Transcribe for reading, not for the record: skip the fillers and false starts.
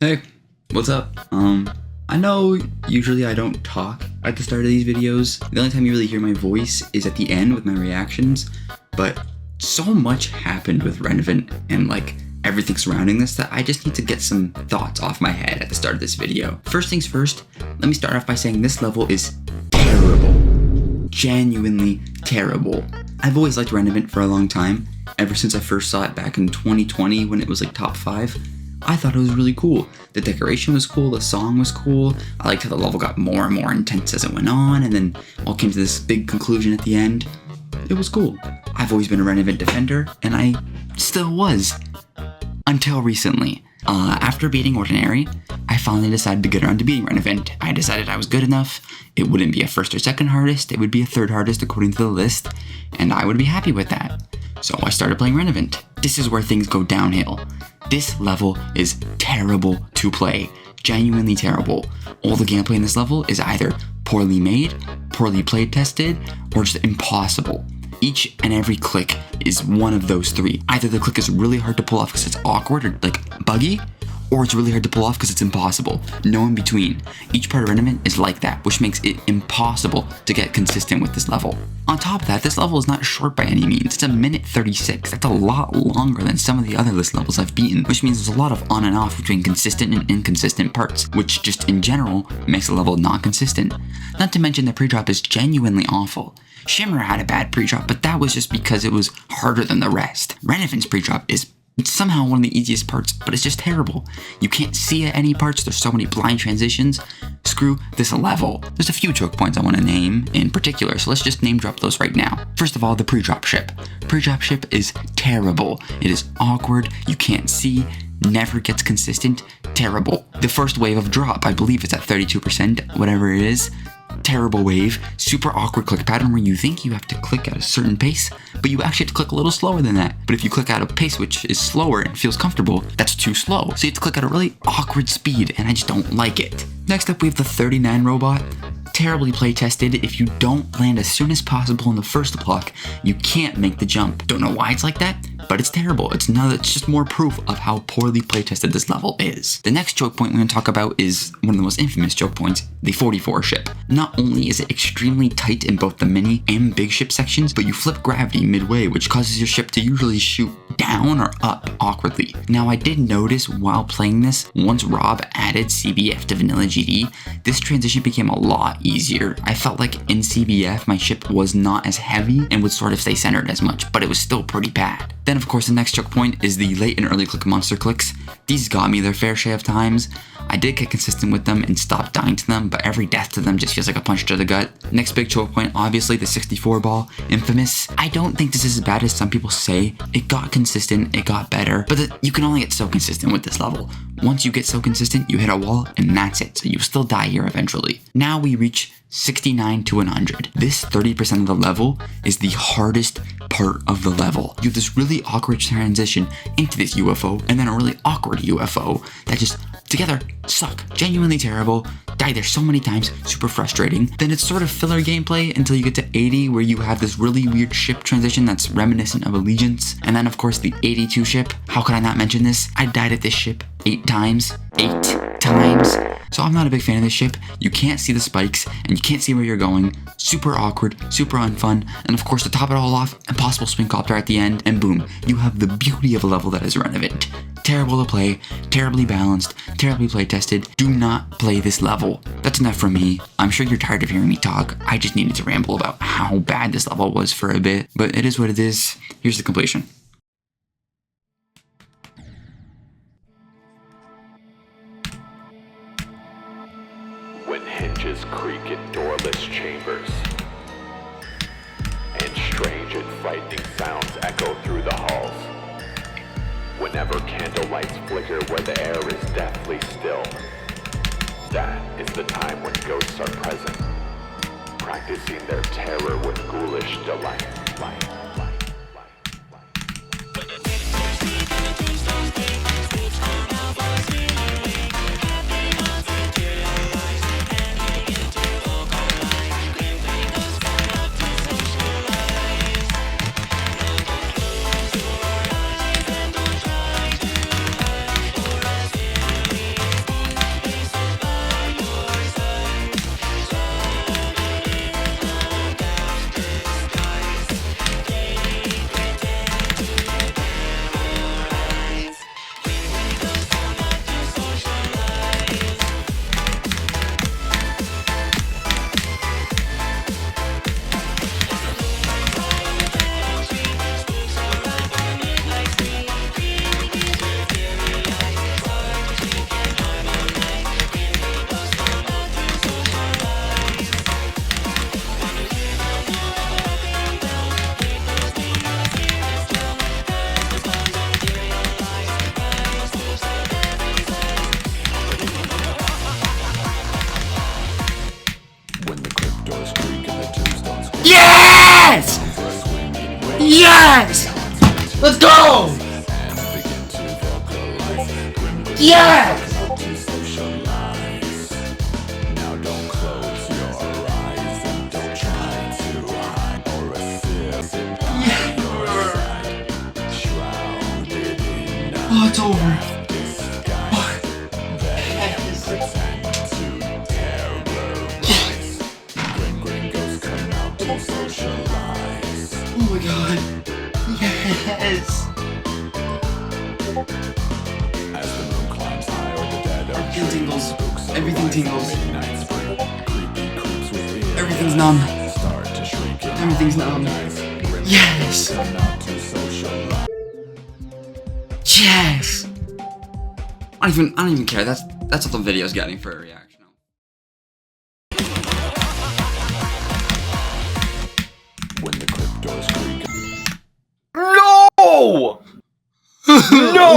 Hey, what's up? I know usually I don't talk at the start of these videos. The only time you really hear my voice is at the end with my reactions, but so much happened with Renevent and everything surrounding this that I just need to get some thoughts off my head at the start of this video. First things first, let me start off by saying this level is terrible. Genuinely terrible. I've always liked Renevent for a long time, ever since I first saw it back in 2020 when it was top 5. I thought it was really cool. The decoration was cool, the song was cool. I liked how the level got more and more intense as it went on, and then all came to this big conclusion at the end. It was cool. I've always been a Renevent defender, and I still was. Until recently. After beating Ordinary, I finally decided to get around to beating Renevent. I decided I was good enough. It wouldn't be a first or second hardest, it would be a third hardest according to the list, and I would be happy with that. So I started playing Renevent. This is where things go downhill. This level is terrible to play. Genuinely terrible. All the gameplay in this level is either poorly made, poorly play tested, or just impossible. Each and every click is one of those three. Either the click is really hard to pull off because it's awkward or buggy, or it's really hard to pull off because it's impossible. No in between. Each part of Renevent is like that, which makes it impossible to get consistent with this level. On top of that, this level is not short by any means. It's a minute 36. That's a lot longer than some of the other list levels I've beaten, which means there's a lot of on and off between consistent and inconsistent parts, which just in general makes the level not consistent. Not to mention the pre-drop is genuinely awful. Shimmer had a bad pre-drop, but that was just because it was harder than the rest. Renevent's pre-drop is somehow one of the easiest parts, but it's just terrible. You can't see at any parts, there's so many blind transitions. Screw this level. There's a few choke points I want to name in particular, so let's just name drop those right now. First of all, the pre-drop ship. Pre-drop ship is terrible. It is awkward, you can't see, never gets consistent, terrible. The first wave of drop, I believe it's at 32%, whatever it is. Terrible wave, super awkward click pattern where you think you have to click at a certain pace, but you actually have to click a little slower than that. But if you click at a pace which is slower and feels comfortable, that's too slow. So you have to click at a really awkward speed, and I just don't like it. Next up, we have the 39 robot. Terribly play tested. If you don't land as soon as possible in the first block, you can't make the jump. Don't know why it's like that, but it's terrible. It's just more proof of how poorly play tested this level is. The next choke point we're going to talk about is one of the most infamous choke points, the 44 ship. Not only is it extremely tight in both the mini and big ship sections, but you flip gravity midway, which causes your ship to usually shoot down or up awkwardly. Now I did notice while playing this, once Rob added CBF to vanilla GD, this transition became a lot easier. I felt like in CBF my ship was not as heavy and would sort of stay centered as much, but it was still pretty bad. Then of course the next choke point is the late and early click monster clicks. These got me their fair share of times. I did get consistent with them and stopped dying to them, but every death to them just feels like a punch to the gut. Next big choke point, obviously the 64 ball, infamous. I don't think this is as bad as some people say. It got consistent, it got better, but you can only get so consistent with this level. Once you get so consistent, you hit a wall and that's it, so you still die here eventually. Now we reach 69 to 100. This 30% of the level is the hardest part of the level. You have this really awkward transition into this UFO and then a really awkward UFO that just together suck. Genuinely terrible. Die there so many times, super frustrating. Then it's sort of filler gameplay until you get to 80 where you have this really weird ship transition that's reminiscent of Allegiance. And then of course the 82 ship. How could I not mention this? I died at this ship 8 times. 8 times. So I'm not a big fan of this ship. You can't see the spikes and you can't see where you're going. Super awkward, super unfun, and of course to top it all off, impossible swing copter at the end, and boom, you have the beauty of a level that is Renevent. Terrible to play, terribly balanced, terribly play tested. Do not play this level. That's enough from me. I'm sure you're tired of hearing me talk. I just needed to ramble about how bad this level was for a bit, but it is what it is. Here's the completion. When hinges creak in doorless chambers, and strange and frightening sounds echo through the halls. Whenever candlelights flicker where the air is deathly still, that is the time when ghosts are present, practicing their terror with ghoulish delight. Yes! Let's go! Yes! Oh, it's over. Oh my god. Yes. Everything tingles. Everything tingles. Everything's numb. Everything's numb. Yes. Yes. I don't even care. That's what the video's getting for a reaction. When the clip doors creak. No! No!